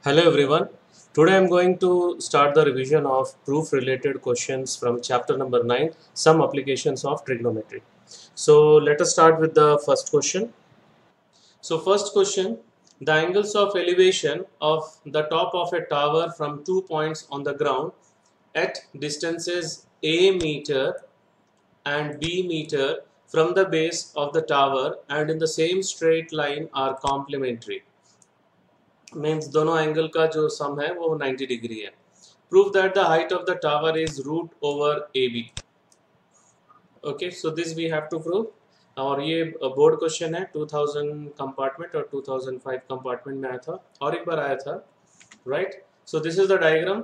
Hello everyone. Today I'm going to start the revision of proof related questions from chapter number 9, some applications of trigonometry. So let us start with the first question. So first question, the angles of elevation of the top of a tower from 2 points on the ground at distances a meter and b meter from the base of the tower and in the same straight line are complementary. Means दोनों angle का जो sum है वो 90 degree है. Prove that the height of the tower is root over a b. Okay, so this we have to prove. और ये board question है 2000 compartment और 2005 कंपार्टमेंट में आया था और एक बार आया था, right. So this is the diagram.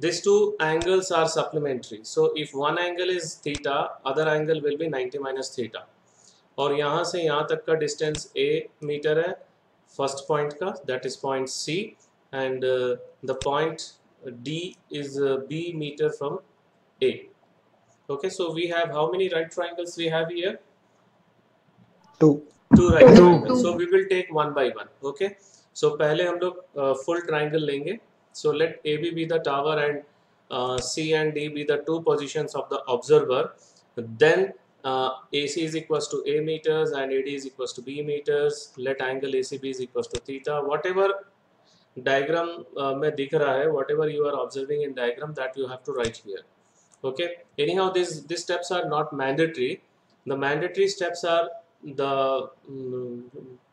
These two angles are supplementary. So if one angle is theta, other angle will be 90 minus theta. और यहाँ से यहाँ तक का डिस्टेंस a मीटर है फर्स्ट पॉइंट का, that is point C, and the point D is b meter from A. Okay, so we have how many right triangles we have here? Two right triangles. So we will take one by one. Okay, so पहले हम लोग full triangle लेंगे. So let AB be the tower and C and D be the two positions of the observer. Then AC is equals to A meters and AD is equals to B meters. Let angle ACB is equals to theta. Whatever diagram में दिख रहा है, whatever you are observing in diagram, that you have to write here. Okay. Anyhow, these steps are not mandatory. The mandatory steps are the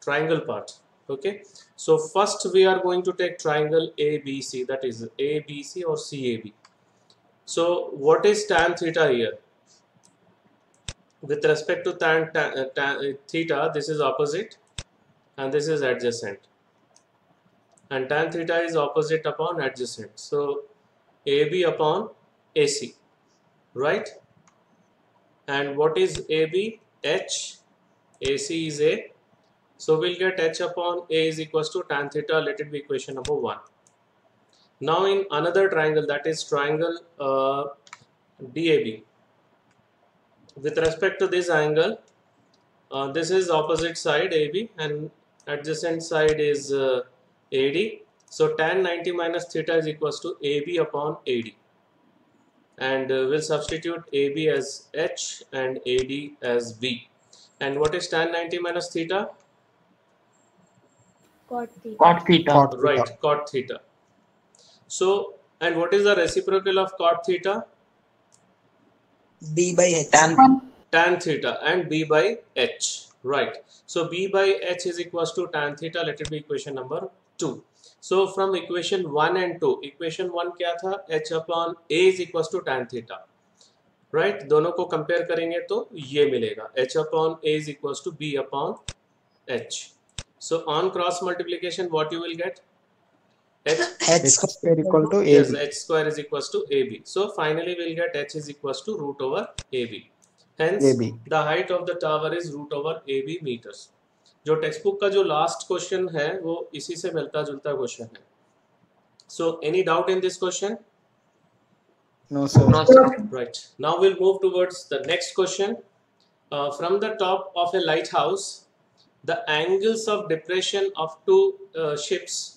triangle part. Okay. So first we are going to take triangle ABC, that is ABC or CAB. So what is tan theta here? With respect to tan theta, this is opposite and this is adjacent, and tan theta is opposite upon adjacent. So AB upon AC, right? And what is AB? H. AC is A. So we'll get H upon A is equals to tan theta. Let it be equation number 1. Now in another triangle, that is triangle DAB. With respect to this angle, this is opposite side AB and adjacent side is AD. So tan 90 minus theta is equals to AB upon AD. And we'll substitute AB as H and AD as B. And what is tan 90 minus theta? Cot theta. Cot theta. Right, cot theta. So, and what is the reciprocal of cot theta? B by H. Tan theta and B by H. Right. So B by H is equals to tan theta. Let it be equation number 2. So from equation 1 and 2, equation 1 क्या था? H upon A is equals to tan theta. Right? दोनों को compare करेंगे तो ये मिलेगा. H upon A is equals to B upon H. So on cross multiplication, what you will get? H square equal to AB. Yes, H square is equals to AB. So finally we'll get H is equals to root over AB. Hence AB. the height of the tower is root over AB meters. जो text book का जो last question है वो इसी से मिलता जुलता question है. So any doubt in this question? No sir. No sir. Right. Now we'll move towards the next question. From the top of a lighthouse, the angles of depression of two ships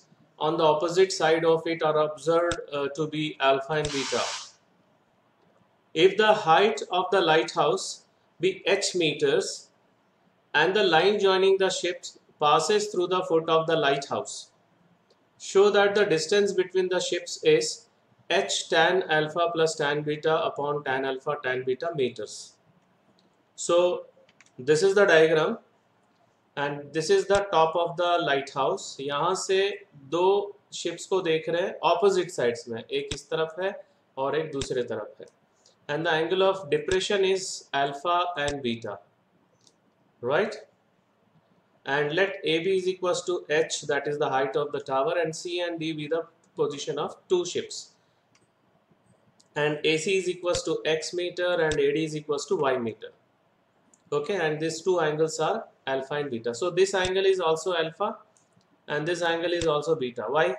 on the opposite side of it are observed to be alpha and beta. If the height of the lighthouse be h meters and the line joining the ships passes through the foot of the lighthouse, show that the distance between the ships is h tan alpha plus tan beta upon tan alpha tan beta meters. So this is the diagram and this is the top of the lighthouse. यहाँ से दो ships को देख रहे हैं opposite sides में, एक इस तरफ है और एक दूसरे तरफ है. And the angle of depression is alpha and beta, right? And let AB is equals to H, that is the height of the tower, and C and D be the position of two ships. And AC is equals to X meter and AD is equals to Y meter. Okay, and these two angles are alpha and beta. So this angle is also alpha and this angle is also beta. Why?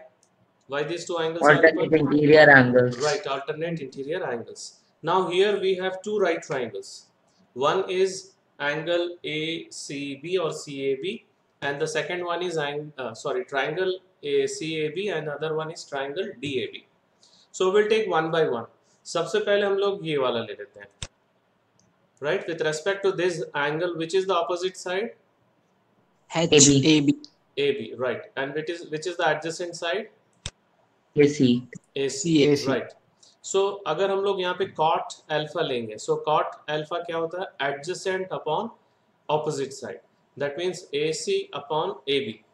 Why these two angles are equal? Alternate interior angles. Right, alternate interior angles. Now here we have two right triangles. One is angle ACB or CAB and the second one is triangle CAB and other one is triangle DAB. So we'll take one by one. सबसे पहले हम लोग ये वाला ले लेते हैं. Right, with respect to this angle, which is the opposite side? HAB. AB, right. And which is the adjacent side? AC. AC, right. So अगर हम लोग यहाँ पे cot alpha लेंगे, so cot alpha क्या होता है? Adjacent upon opposite side. That means AC upon AB,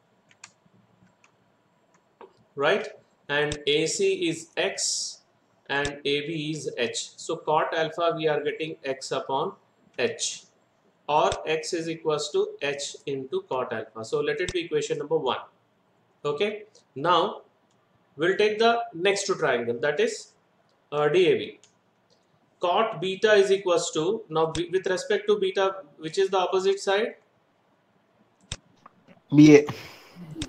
right? And AC is X and AB is H. So cot alpha we are getting X upon H, or X is equals to H into cot alpha. So let it be equation number 1. Okay. Now we'll take the next triangle, that is DAB. Cot beta is equals to, now with respect to beta, which is the opposite side? BA.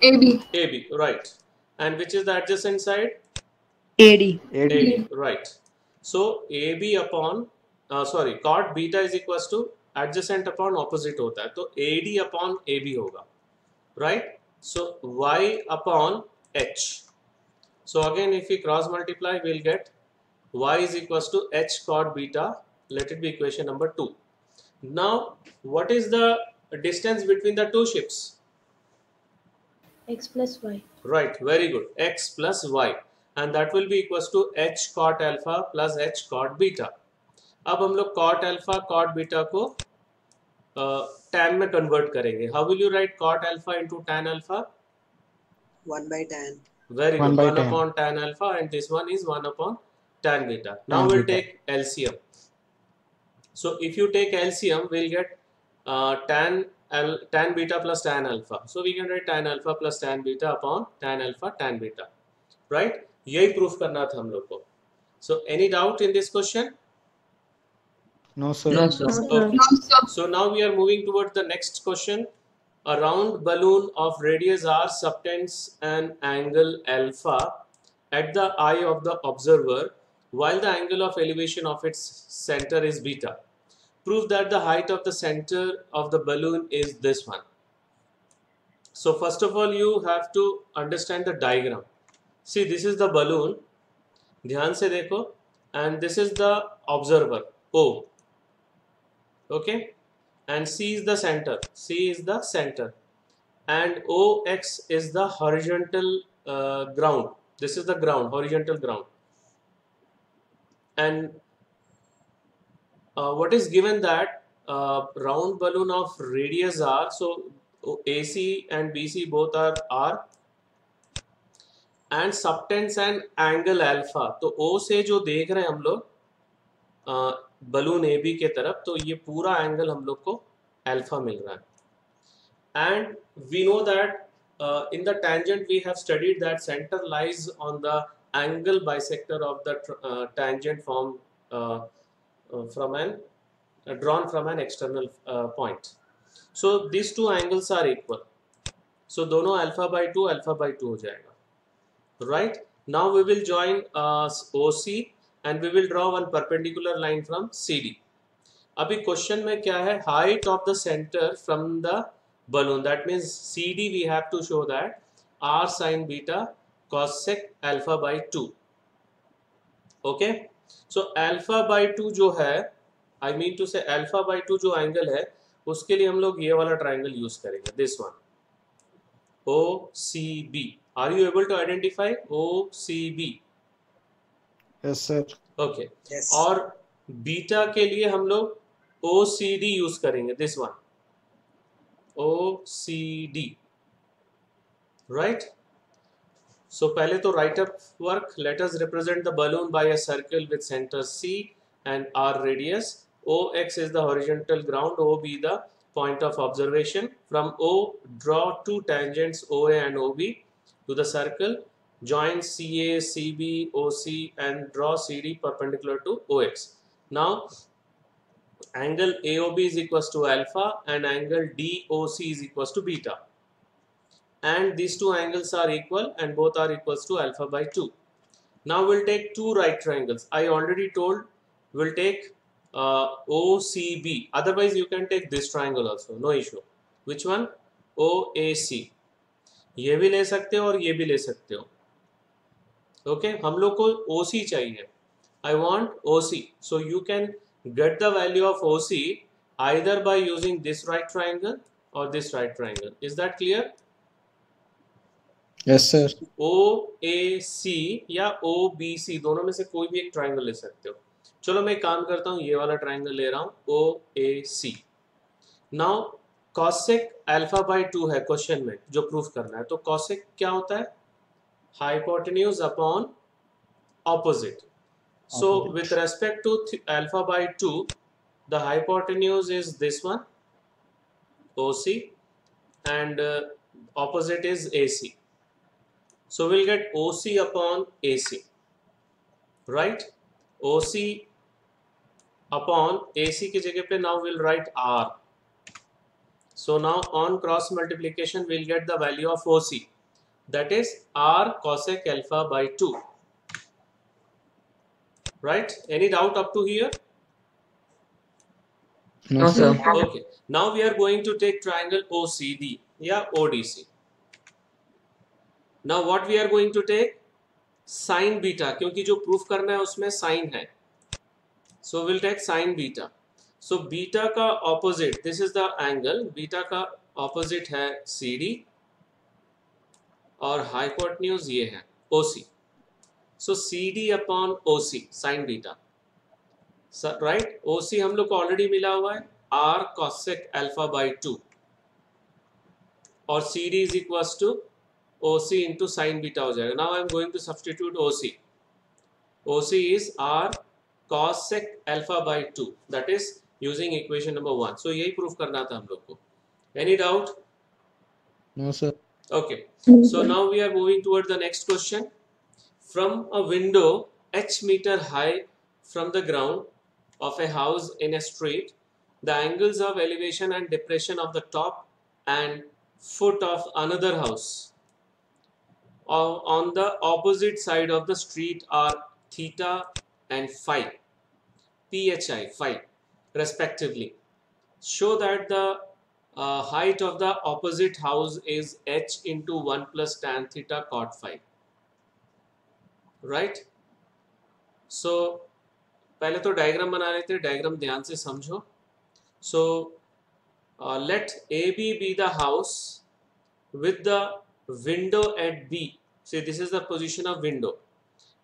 AB, right. And which is the adjacent side? AD. Right. So AB upon cot beta is equals to adjacent upon opposite होता है, तो AD upon AB होगा, right? So Y upon H. So again, if we cross multiply, we'll get Y is equals to H cot beta. Let it be equation number 2. Now, what is the distance between the two ships? X plus Y. Right, very good. X plus Y, and that will be equals to H cot alpha plus H cot beta. अब हम लोग cot alpha cot beta को tan में convert करेंगे. How will you write cot alpha into tan alpha? 1 by tan. Very good. 1 by 1 tan. upon tan alpha, and this one is 1 upon tan beta. Now we'll take LCM. So if you take LCM, we'll get tan beta plus tan alpha. So we can write tan alpha plus tan beta upon tan alpha tan beta. Right? यही proof करना था हम लोग को. So any doubt in this question? No, sir. Okay. So now we are moving towards the next question. A round balloon of radius r subtends an angle alpha at the eye of the observer, while the angle of elevation of its center is beta. Prove that the height of the center of the balloon is this one. So first of all, you have to understand the diagram. See, this is the balloon. ध्यान से देखो, and this is the observer O. Okay, and C is the center. C is the center, and OX is the horizontal ground. This is the ground, horizontal ground. And what is given that round balloon of radius r, so AC and BC both are r, and subtends an angle alpha. तो O से जो देख रहे हैं हम लोग balloon AB के तरफ, तो ये पूरा एंगल हम लोग को अल्फा मिल रहा है. And we know that in the tangent we have studied that centre lies on the angle bisector of the tangent from an drawn from an external point. So these two angles are equal. So दोनों alpha by 2 हो जाएगा. Right? Now we will join OC and we will draw one perpendicular line from CD. अभी question में क्या है? Height of the center from the balloon. That means CD we have to show that r sin beta cos sec alpha by 2. Okay? So alpha by 2 जो है, I mean to say alpha by 2 जो angle है, उसके लिए हम लोग ये वाला ट्राइंगल यूज करेंगे. This one, OCB. Are you able to identify OCB? Yes, sir. Okay. Yes. और बीटा के लिए हम लोग OCD यूज करेंगे. This one, OCD. Right? So पहले तो write up work. Let us represent the balloon by a circle with center C and R radius. OX is the horizontal ground, OB the point of observation. From O, draw two tangents OA and OB to the circle. Join CA, CB, OC and draw CD perpendicular to OX. Now angle AOB is equals to alpha and angle DOC is equals to beta. And these two angles are equal and both are equals to alpha by 2. Now we'll take two right triangles. I already told we'll take OCB. Otherwise you can take this triangle also, no issue. Which one? OAC, ये भी ले सकते हो और ये भी ले सकते हो. ओके, हम लोग को OC चाहिए. I want OC, so you can get the value of OC either by using this right triangle or this right triangle. Is that clear? Yes, sir. OAC या OBC दोनों में से कोई भी एक ट्राइंगल ले सकते हो. चलो मैं काम करता हूँ, ये वाला ट्राइंगल ले रहा हूँ, OAC. Now cosec alpha by 2 है क्वेश्चन में जो प्रूफ करना है. तो कॉसेक क्या होता है? Hypotenuse upon opposite. So with respect to alpha by 2, the hypotenuse is this one, OC, and opposite is AC. So we'll get OC upon AC, right? OC upon AC की जगह पे now we'll write R. So now on cross multiplication we'll get the value of OC, that is R cosec alpha by 2. Right? Any doubt up to here? No, sir. Okay. Now we are going to take triangle OCD या ODC. Now what we are going to take? Sin beta, क्योंकि जो proof करना है उसमें sin है. So we'll take sin beta. So beta का opposite, this is the angle. Beta का opposite है CD और hypotenuse ये है OC. So CD upon OC sin beta, right? OC हम लोग को ऑलरेडी मिला हुआ है R cosec alpha by 2 और CD is equals to OC into sin beta हो जाएगा. Now I am going to substitute OC. OC is R cosec alpha by 2, that is using equation number 1. So यही proof करना था हम लोग को. Any doubt? No, sir. Okay. So now we are moving toward the next question. From a window h meter high from the ground of a house in a street, the angles of elevation and depression of the top and foot of another house on the opposite side of the street are theta and phi, phi, respectively. Show that the height of the opposite house is h into 1 plus tan theta cot phi. Right. So पहले तो diagram बना लेते हैं. Diagram ध्यान से समझो. So let A B the house with the window at B. Say this is the position of window.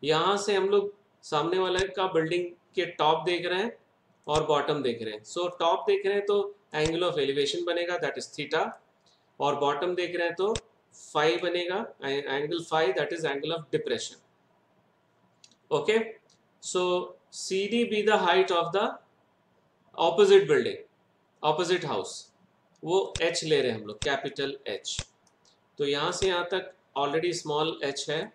यहाँ से हम लोग सामने वाले का बिल्डिंग के टॉप देख रहे हैं और बॉटम देख रहे हैं. सो टॉप देख रहे हैं तो एंगल ऑफ एलिवेशन बनेगा, दैट इज थीटा, और बॉटम देख रहे हैं तो फाई बनेगा, angle phi, that is angle of depression. Okay, so CD be the height of the opposite building, opposite house. वो H ले रहे हैं हम लोग, कैपिटल H. तो यहाँ से यहाँ तक ऑलरेडी स्मॉल h है.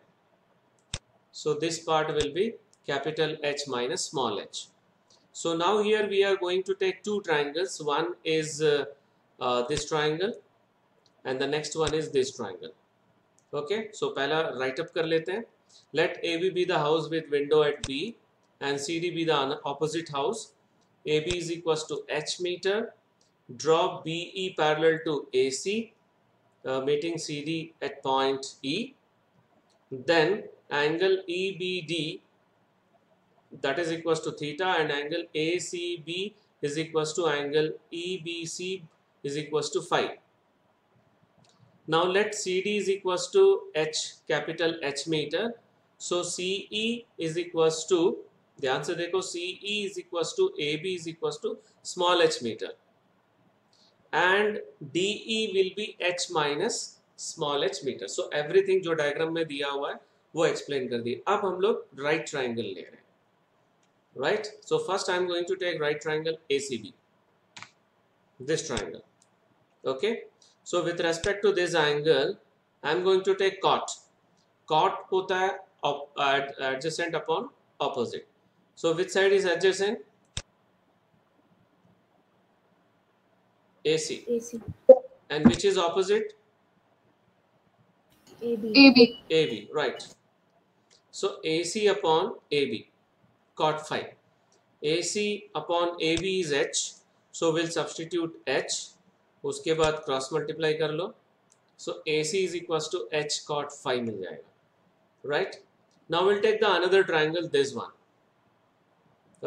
So this part will be capital H minus small h. So now here we are going to take two triangles. One is this triangle and the next one is this triangle. Okay, so पहला write up कर लेते हैं. Let AB be the house with window at B and CD be the opposite house. AB is equals to h meter. Draw BE parallel to AC, meeting CD at point E. Then angle EBD, that is equals to theta, and angle ACB is equals to angle EBC is equals to phi. Now let CD is equals to h, capital H meter. So CE is equals to, ध्यान से देखो, CE is equals to AB is equals to small h meter, and DE will be h minus small h meter. So everything जो diagram में दिया हुआ है वो explain कर दिए. अब हम लोग राइट ट्राइंगल ले रहे हैं. Right. So first I am going to take right triangle ACB, this triangle. Okay, so with respect to this angle I am going to take cot. Cot होता है adjacent upon opposite. So which side is adjacent? AC. AC. And which is opposite? AB. AB, right. So AC upon AB, cot phi. AC upon AB is h, so we'll substitute h. उसके बाद cross multiply कर लो, so AC is equal to H cot phi मिल जाएगा, right. Now will take the another triangle, this one,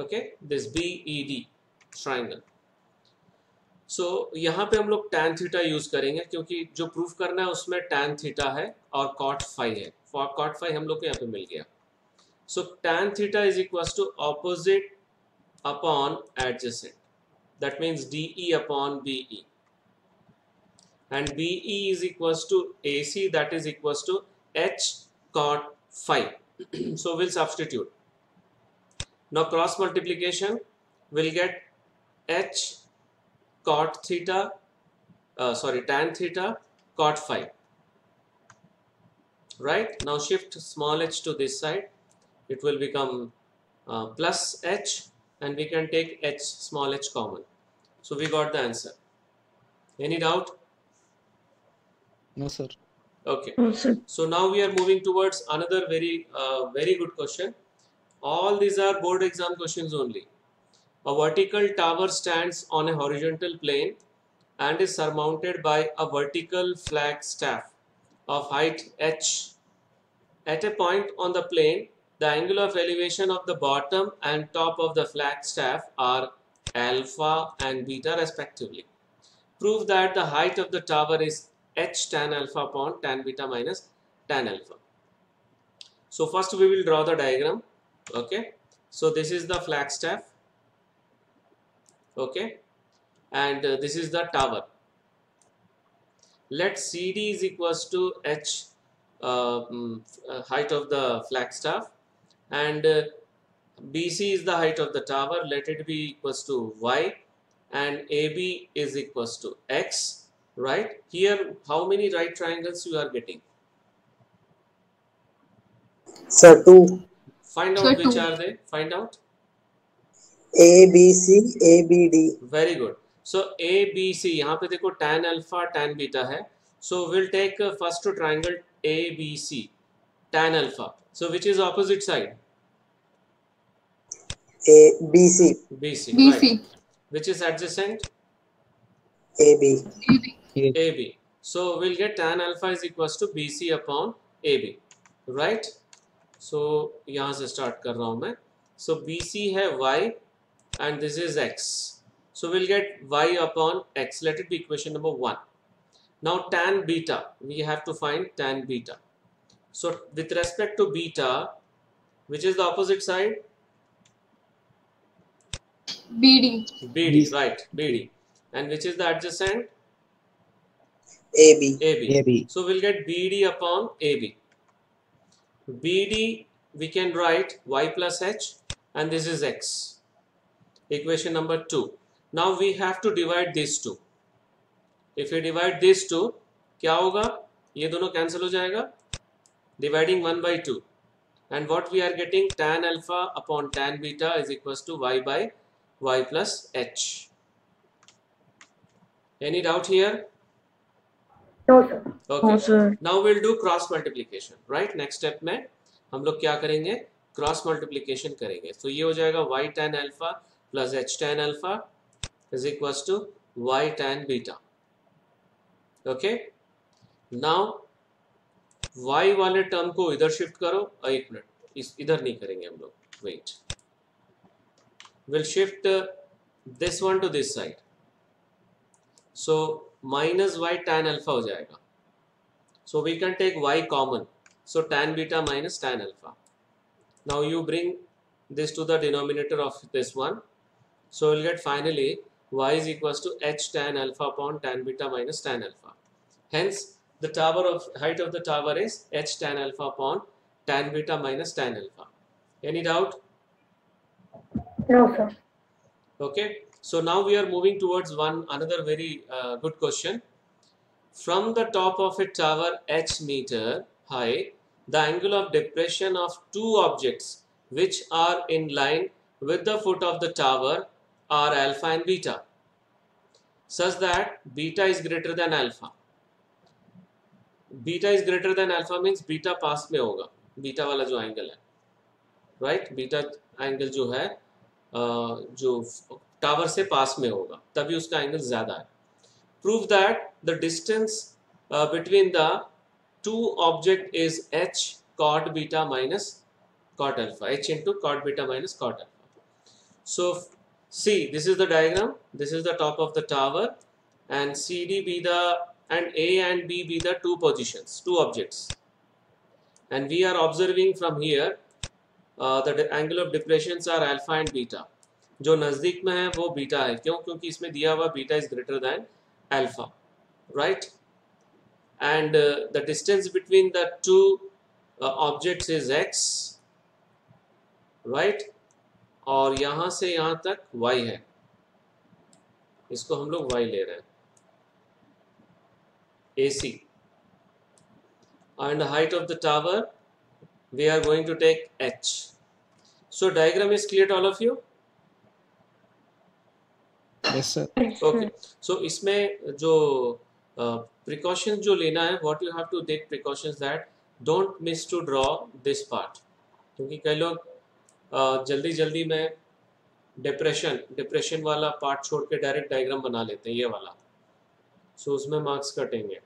okay, this BED triangle. So यहाँ पे हम लोग tan थीटा यूज करेंगे क्योंकि जो प्रूफ करना है उसमें tan थीटा है और cot phi है. फॉर cot phi हम लोग को यहाँ पे मिल गया. So tan theta is equal to opposite upon adjacent, that means DE upon BE, and BE is equals to AC, that is equals to H cot phi. So we'll substitute. Now cross multiplication will get H cot theta, tan theta cot phi, right. Now shift small h to this side, it will become plus H, and we can take H small h common. So we got the answer. Any doubt? No, sir. Okay. No, sir. So now we are moving towards another very good question. All these are board exam questions only. A vertical tower stands on a horizontal plane and is surmounted by a vertical flag staff of height h. At a point on the plane, the angle of elevation of the bottom and top of the flag staff are alpha and beta respectively. Prove that the height of the tower is h tan alpha upon tan beta minus tan alpha. So first we will draw the diagram. Okay, so this is the flag staff. Okay, and this is the tower. Let CD is equals to h height of the flag staff, and BC is the height of the tower. Let it be equals to y, and AB is equals to x, right. Here how many right triangles you are getting? Sir, 2. Find out Sir, which 2. are they. Find out. ABC, ABD. Very good. So ABC, यहाँ पे देखो tan alpha tan beta है. So we'll take first triangle ABC, tan alpha. So which is opposite side? BC, BC, BC. right. Which is adjacent? AB. AB. So we'll get tan alpha is equals to BC upon AB, right. So यहाँ से start कर रहा हूँ मैं. So BC है y and this is x. So we'll get y upon x. Let it be equation number 1. Now tan beta, we have to find tan beta. So with respect to beta, which is the opposite side? BD. BD, right, BD. And which is the adjacent? AB. AB. AB. So we'll get BD upon AB. BD we can write y plus h, and this is x. Equation number 2. Now we have to divide these two. If we divide these two, क्या होगा? ये दोनों cancel हो जाएगा. Dividing 1 by 2. And what we are getting, tan alpha upon tan beta is equals to y by y plus h. Any doubt here? No, sir. Okay. No, sir. Now we'll do cross multiplication, right? Next step में हम लोग क्या करेंगे? Cross multiplication करेंगे. तो ये हो जाएगा y tan alpha plus h tan alpha is equals to y tan beta. Okay. Now y वाले टर्म को इधर शिफ्ट करो. एक मिनट, इस इधर नहीं करेंगे हम लोग. Wait. We'll shift this one to this side. So minus y tan alpha हो जाएगा. So we can take y common. So tan beta minus tan alpha. Now you bring this to the denominator of this one. So we'll get finally y is equals to h tan alpha upon tan beta minus tan alpha. Hence the height of the tower is h tan alpha upon tan beta minus tan alpha. Any doubt? No, sir. Okay. So now we are moving towards another very good question. From the top of a tower h meter high, the angle of depression of two objects which are in line with the foot of the tower are alpha and beta, such that beta is greater than alpha. Beta is greater than alpha means beta पास में होगा. Beta वाला जो angle है, right? Beta angle जो है जो tower से पास में होगा, तभी उसका एंगल ज्यादा है. prove that the distance between the two object is h cot beta minus cot alpha, h into cot beta minus cot alpha. So see, this is the diagram, this is the top of the tower, and CD be the, and A and B be the two positions, two objects, and we are observing from here the angle of depressions are alpha and beta. जो नजदीक में है वो beta है, क्यों? क्योंकि इसमें दिया हुआ beta is greater than alpha, right? And the distance between the two objects is x, right? और यहां से यहां तक y है, इसको हम लोग y ले रहे हैं, AC. And the height of the tower we are going to take h. So diagram is clear to all of you? Yes, sir. Okay. So इसमें जो precautions जो लेना है, what you have to take precautions that don't miss to draw this part, क्योंकि कई लोग जल्दी जल्दी में डिप्रेशन वाला पार्ट छोड़ के डायरेक्ट डायग्राम बना लेते हैं, ये वाला, so उसमें मार्क्स कटेंगे.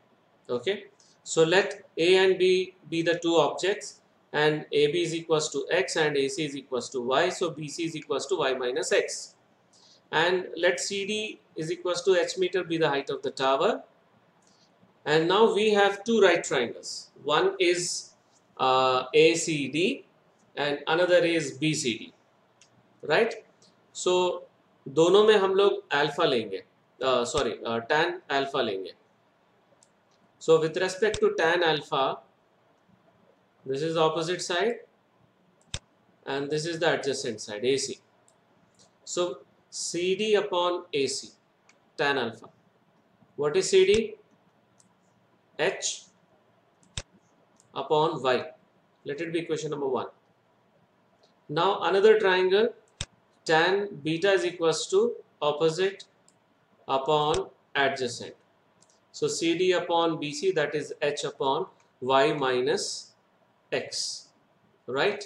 Okay. So let A and B be the two objects, and AB is equals to x and AC is equals to y, so BC is equals to y minus x. And let CD is equals to h meter be the height of the tower. And now we have two right triangles. One is ACD and another is BCD, right? So दोनों में हम लोग alpha लेंगे, tan alpha लेंगे. So with respect to tan alpha, this is the opposite side and this is the adjacent side, AC. So CD upon AC, tan alpha. What is CD? H upon Y. Let it be equation number 1. Now another triangle, tan beta is equals to opposite upon adjacent. So CD upon BC, that is H upon Y minus X, right?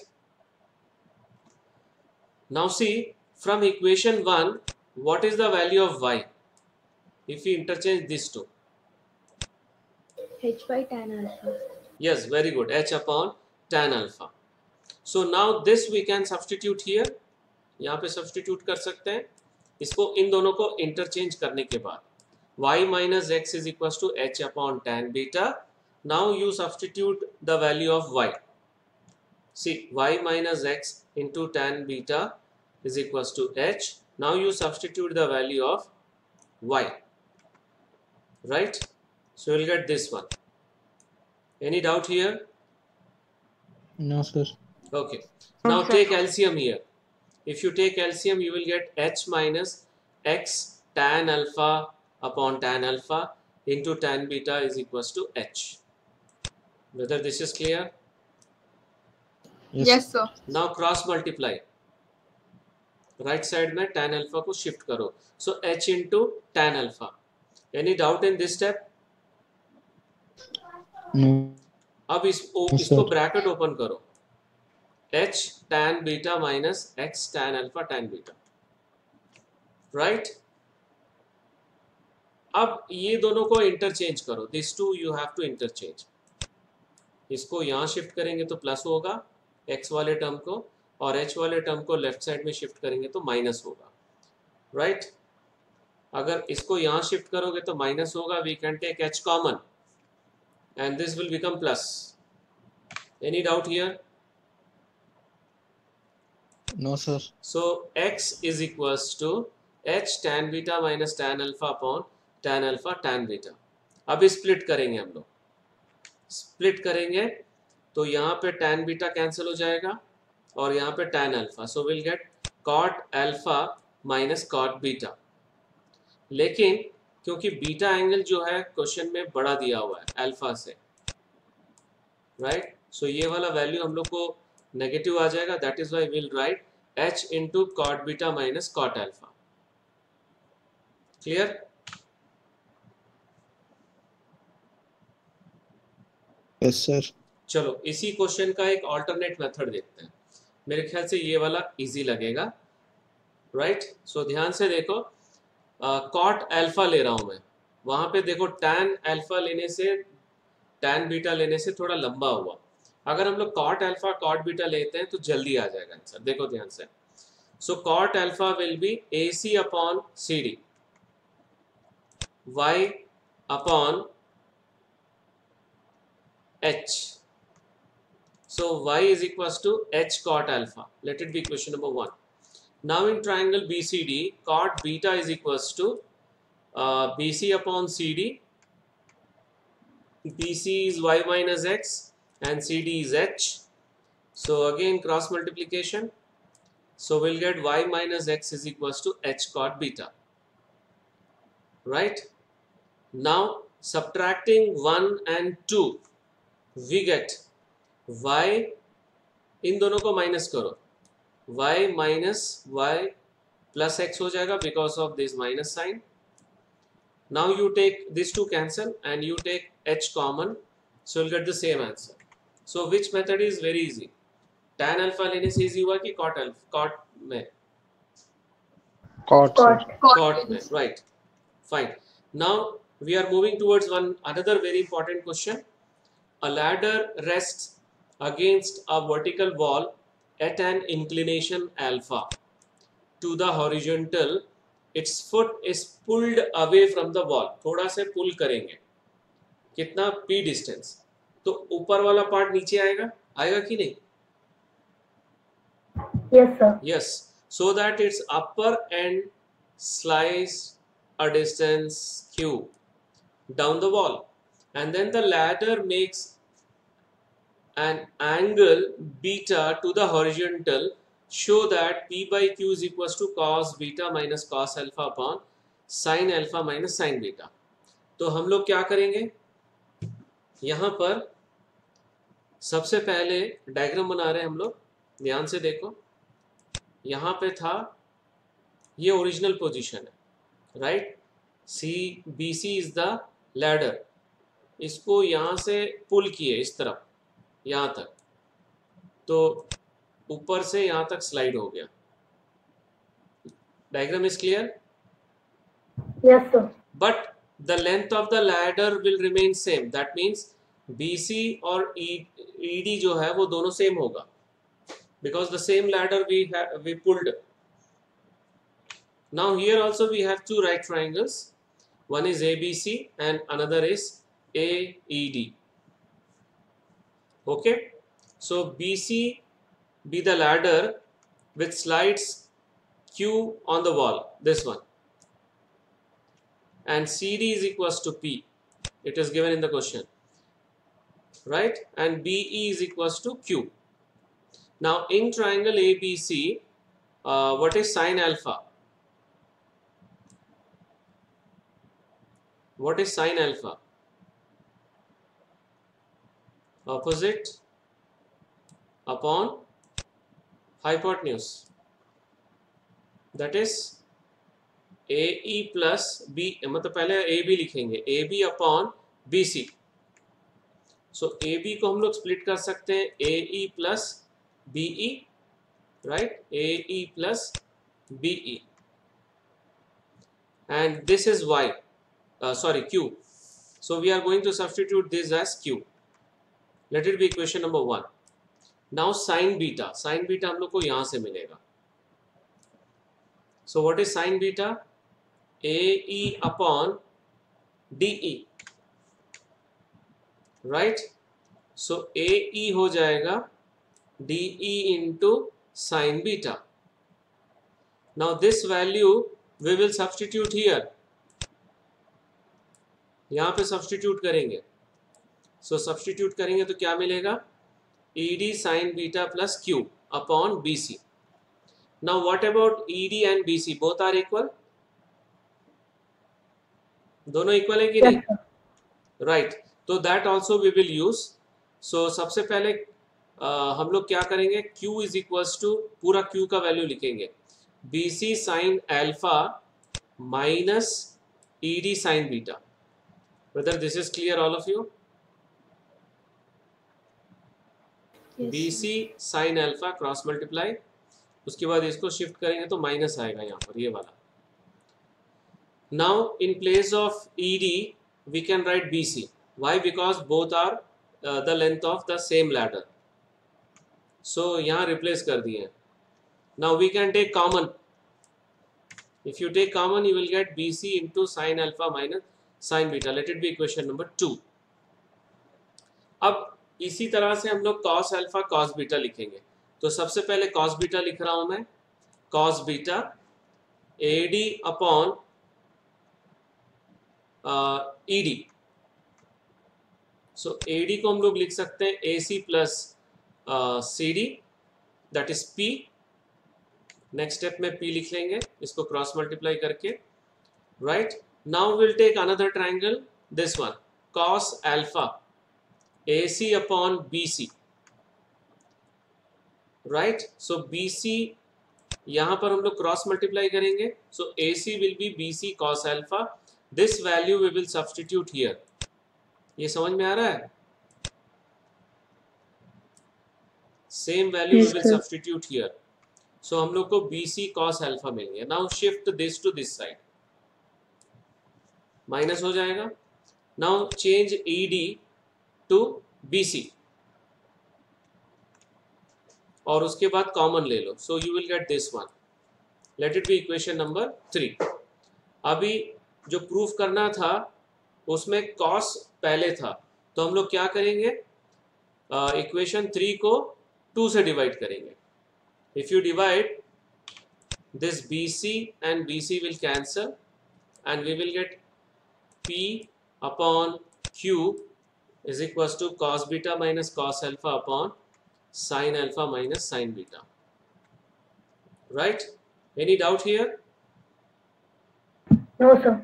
Now see, from equation 1, what is the value of Y if we interchange these two? H by tan alpha. Yes, very good, H upon tan alpha. So now this we can substitute here, यहाँ पे substitute कर सकते हैं इसको, इन दोनों को interchange करने के बाद y minus x is equals to h upon tan beta. Now you substitute the value of y. See, y minus x into tan beta is equals to h. Now you substitute the value of y, right? So you will get this one. Any doubt here? No, sir. Okay. Now take LCM here. If you take LCM, you will get h minus x tan alpha upon tan alpha into tan beta is equals to h. Whether this is clear? Yes, sir. Now cross multiply. Right side में tan alpha को shift करो. So h into tan alpha. Any doubt in this step? No. अब इसको bracket open करो. h tan beta minus x tan alpha tan beta. Right? अब ये दोनों को इंटरचेंज करो. This two you have to interchange. इसको यहाँ शिफ्ट करेंगे तो प्लस होगा x वाले टर्म को, और h वाले टर्म को लेफ्ट साइड में शिफ्ट करेंगे तो माइनस होगा, राइट? अगर इसको यहाँ शिफ्ट करोगे तो माइनस होगा. We can take h common and this will become plus. Any doubt here? No, sir. So x is equals to h tan beta minus tan alpha upon tan alpha tan beta. अब split करेंगे हम लोग. Split करेंगे तो यहाँ पे tan beta cancel हो जाएगा और यहाँ पे tan alpha. So will gate cot alpha minus cot beta. लेकिन क्योंकि बीटा एंगल जो है क्वेश्चन में बड़ा दिया हुआ है अल्फा से, राइट? सो ये वाला वैल्यू हम लोग को नेगेटिव आ जाएगा. That is why will write h into cot beta minus cot alpha. Clear? Yes, sir. चलो इसी क्वेश्चन का एक ऑल्टरनेट मेथड देखते हैं. मेरे ख्याल से ये वाला इजी लगेगा, राइट? सो ध्यान से देखो, कॉट अल्फा ले रहा हूं मैं वहां पे देखो tan अल्फा लेने से tan बीटा लेने से थोड़ा लंबा हुआ। अगर हम लोग cot अल्फा cot बीटा लेते हैं तो जल्दी आ जाएगा आंसर। देखो ध्यान से, सो cot alpha will be AC upon CD, y upon h. So y is equals to h cot alpha. Let it be equation number 1. Now in triangle BCD, cot beta is equals to BC upon CD. BC is y minus x and CD is h. So again cross multiplication. So we'll get y minus x is equals to h cot beta. Right? Now subtracting 1 and 2, we get y, इन दोनों को minus करो, y minus y plus x हो जाएगा because of this minus sign. Now you take this to cancel and you take h common, so will get the same answer. So which method is very easy? tan alpha लेने से easy हुआ कि cot में? Cot, sir. Cot में, right? Fine. Now we are moving towards another very important question. A ladder rests against a vertical wall at an inclination alpha to the horizontal. Its foot is pulled away from the wall. थोड़ा से पुल करेंगे, कितना p distance, तो ऊपर वाला part नीचे आएगा, आएगा कि नहीं? Yes, sir. Yes. So that its upper end slides a distance q down the wall, and then the ladder makes an angle beta to the horizontal. Show that p by q is equals to cos beta minus cos alpha upon sin alpha minus sin beta. तो हम लोग क्या करेंगे, यहाँ पर सबसे पहले diagram बना रहे हैं हम लोग. ध्यान से देखो, यहाँ पे था, ये ओरिजिनल पोजीशन है, right? BC is the ladder. इसको यहाँ से पुल किए इस तरफ यहाँ तक, तो ऊपर से यहाँ तक स्लाइड हो गया. Diagram is clear? Yes, sir. But the length of the ladder will remain same. That means BC और ED जो है वो दोनों सेम होगा, because the same ladder we pulled. Now here also we have two right triangles. One is ABC and another is AED. Okay, so BC be the ladder which slides Q on the wall, this one, and CD is equals to P. It is given in the question, right? And BE is equals to Q. Now in triangle ABC, what is sin alpha? What is sin alpha? Opposite upon hypotenuse. That is AE plus B, मतलब पहले AB लिखेंगे, AB upon BC. So AB को हम लोग split कर सकते हैं AE plus BE, right? AE plus BE, and this is Y, Q. So we are going to substitute this as Q. Let it be equation number 1. Now sin beta हम लोग को यहाँ से मिलेगा. So what is sin beta? AE upon DE, right? So AE हो जाएगा DE into sin beta. Now this value we will substitute here. यहाँ पे substitute करेंगे. So substitute करेंगे तो क्या मिलेगा? ED sin beta plus Q upon BC. Now what about ED and BC? Both are equal? दोनों इक्वल है कि नहीं? राइट, तो that also we will use. So सबसे पहले हम लोग क्या करेंगे, Q इज इक्वल्स टू, पूरा Q का वैल्यू लिखेंगे, BC sine alpha minus ED sine beta. Whether this is clear all of you? BC sine alpha cross multiply, उसके बाद इसको शिफ्ट करेंगे तो माइनस आएगा यहाँ पर, ये वाला. Now in place of ED we can write BC. Why? Because both are the length of the same ladder. So यहाँ replace कर दिए. Now we can take common. If you take common, you will get BC into sin alpha minus sin beta. Let it be equation number 2. अब इसी तरह से हम लोग cos alpha cos beta लिखेंगे. तो सबसे पहले cos beta लिख रहा हूं मैं. Cos beta AD upon ED. So AD को हम लोग लिख सकते हैं AC plus CD, that is P. Next step में P लिख लेंगे, इसको क्रॉस मल्टीप्लाई करके. Right, now will take another triangle, this one, cos alpha AC upon BC. Right, so BC यहां पर हम लोग क्रॉस मल्टीप्लाई करेंगे. So AC will be BC cos alpha. This value we will substitute here. ये समझ में आ रहा है? Same value we will substitute here. So हम लोग को BC cos alpha मिल गया. Now shift this to this side, minus हो जाएगा. Now change ED to BC और उसके बाद कॉमन ले लो. So you will get this one. Let it be equation number 3. अभी जो प्रूफ करना था उसमें cos पहले था, तो हम लोग क्या करेंगे, इक्वेशन 3 को 2 से डिवाइड करेंगे. If you divide, this BC and BC will cancel and we will get P upon Q is equals to cos beta minus cos alpha upon sin alpha minus sin beta. Right? Any doubt here? No, sir.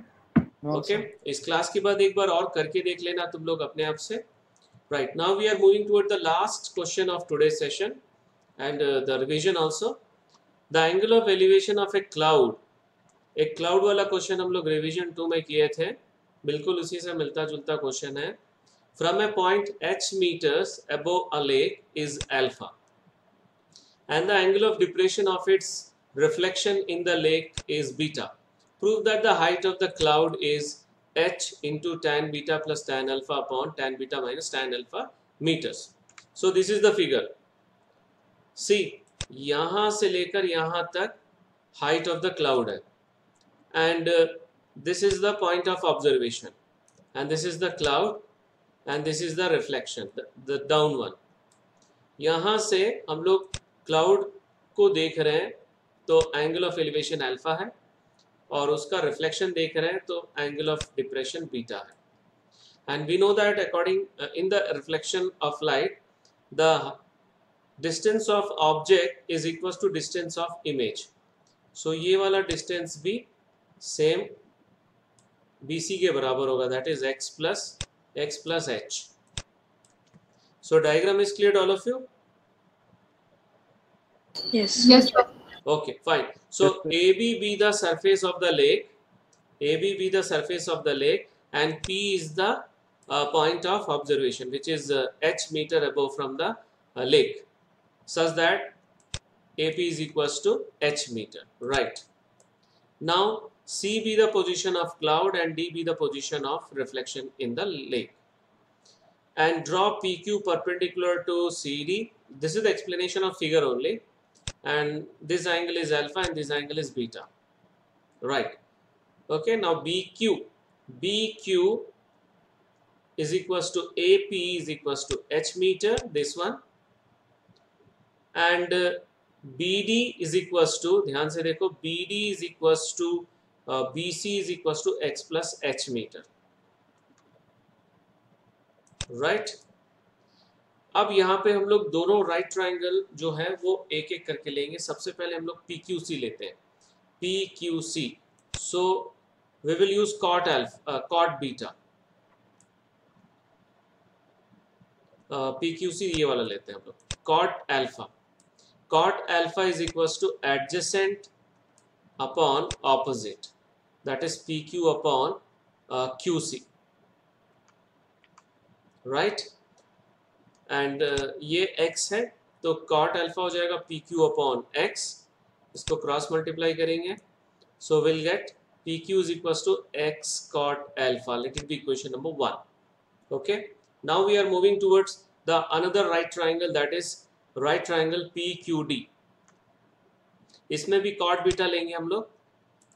No, Okay. sir. इस class के बाद एक बार और करके देख लेना तुम लोग अपने आप से. Right. Now we are moving toward the last question of today's session and the revision also. The angle of elevation of a cloud. एक क्लाउड वाला क्वेश्चन हम लोग रिवीजन 2 में किए थे, बिल्कुल उसी से मिलता जुलता क्वेश्चन है. From a point h meters above a lake is alpha and the angle of depression of its reflection in the lake is beta. Prove that the height of the cloud is h into tan beta plus tan alpha upon tan beta minus tan alpha meters. So this is the figure. See, यहां से लेकर यहां तक height of the cloud है and this is the point of observation and this is the cloud and this is the reflection, the down one. यहां से हम लोग क्लाउड को देख रहे हैं तो एंगल ऑफ एलिवेशन अल्फा है और उसका रिफ्लेक्शन देख रहे हैं तो एंगल ऑफ डिप्रेशन बीटा है. And we know that according in the reflection of light the distance of object is equals to distance of image. So ये वाला distance भी same BC के बराबर होगा, that is x plus h. So diagram is clear to all of you? Yes. Yes, sir. Okay, fine. So AB be the surface of the lake, AB be the surface of the lake and P is the point of observation which is h meter above from the lake, such that AP is equals to h meter. Right. Now C be the position of cloud and D be the position of reflection in the lake. And draw PQ perpendicular to CD. This is the explanation of figure only. And this angle is alpha and this angle is beta. Right. Okay. Now BQ is equals to AP is equals to h meter. This one. And BD is equals to, ध्यान से देखो, BD is equals to BC is equals to x plus h meter. Right? अब यहाँ पे हम लोग दोनों right triangle जो है वो एक एक करके लेंगे. सबसे पहले हम लोग PQC लेते हैं. PQC. So we will use cot alpha, cot beta. PQC ये वाला लेते हैं हम लोग. Cot alpha. Cot alpha is equals to adjacent upon opposite, that is PQ upon QC. Right? And ये x है तो cot alpha हो जाएगा PQ upon x. इसको क्रॉस मल्टीप्लाई करेंगे, so we'll get PQ is equals to X cot alpha. Let it be equation number 1. Okay. Now we are moving towards the another right triangle, that is right triangle PQD. इसमें भी cot beta लेंगे हम लोग.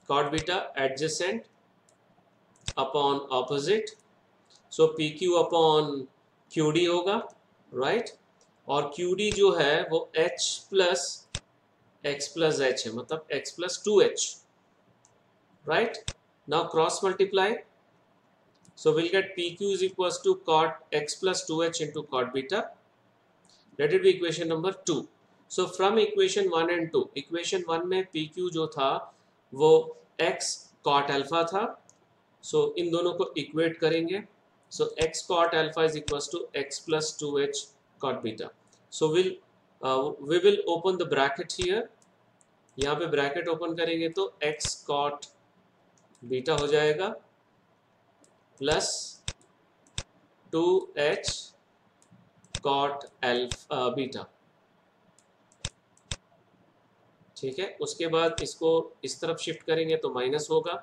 Cot beta adjacent upon opposite. So PQ upon QD होगा, right? और QD जो है वो H plus X plus H है, मतलब X plus 2H, right? Now cross multiply. So we'll get PQ is equals to cot X plus 2H into cot beta. Let it be equation number 2. So from equation 1 and 2, equation 1 में PQ जो था वो X cot alpha था. So इन दोनों को equate करेंगे. So X cot alpha is equals to X plus 2H cot beta. So we will open the bracket here. यहाँ पे bracket open करेंगे तो X cot beta हो जाएगा plus 2H cot alpha beta. ठीक है, उसके बाद इसको इस तरफ शिफ्ट करेंगे तो माइनस होगा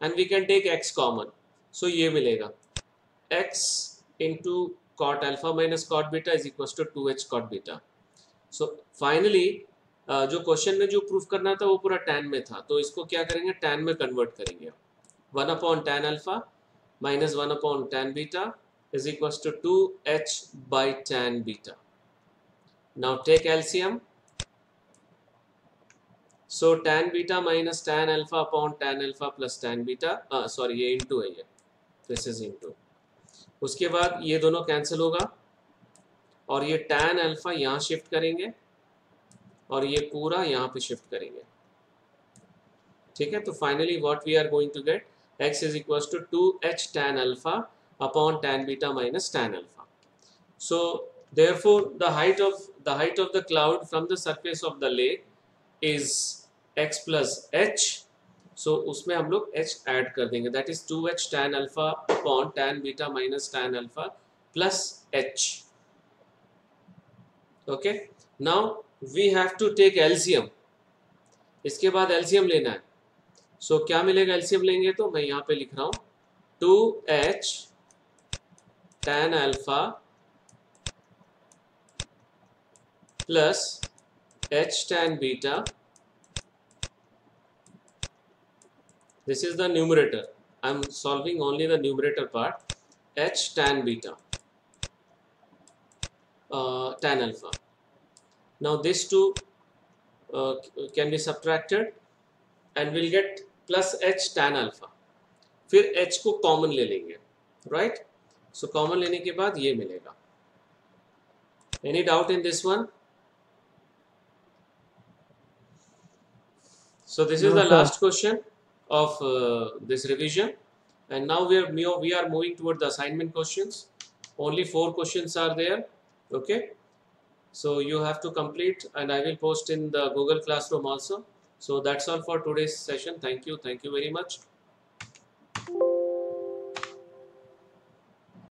and we can take x common. So ये मिलेगा x into cot alpha minus cot beta is equal to 2h cot beta. So finally जो क्वेश्चन में जो प्रूफ करना था वो पूरा tan में था, तो इसको क्या करेंगे, tan में कन्वर्ट करेंगे. 1 upon tan alpha minus 1 upon tan beta is equal to 2h by tan beta. Now take LCM. So tan beta minus tan alpha upon tan alpha plus tan beta, sorry ये into है, ये this is into. उसके बाद ये दोनों cancel होगा और ये tan alpha यहाँ शिफ्ट करेंगे और ये पूरा यहाँ पे शिफ्ट करेंगे. ठीक है, तो finally what we are going to get, x is equals to 2h tan alpha upon tan beta minus tan alpha. So therefore the height of the cloud from the surface of the lake is x plus h. so उसमें हम लोग h add कर देंगे, that is 2h tan alpha upon tan beta minus tan alpha plus h. okay, now we have to take LCM. इसके बाद LCM लेना है. so क्या मिलेगा LCM लेंगे तो मैं यहाँ पे लिख रहा हूँ 2h tan alpha plus h tan beta. This is the numerator. I am solving only the numerator part. H tan beta, tan alpha. Now this two can be subtracted and we'll get plus h tan alpha. फिर h को common ले लेंगे, right? So common लेने के बाद ये मिलेगा. Any doubt in this one? So this is the last question of this revision, and now we are moving toward the assignment questions. Only 4 questions are there. Okay, so you have to complete and I will post in the Google Classroom also. So that's all for today's session. Thank you very much.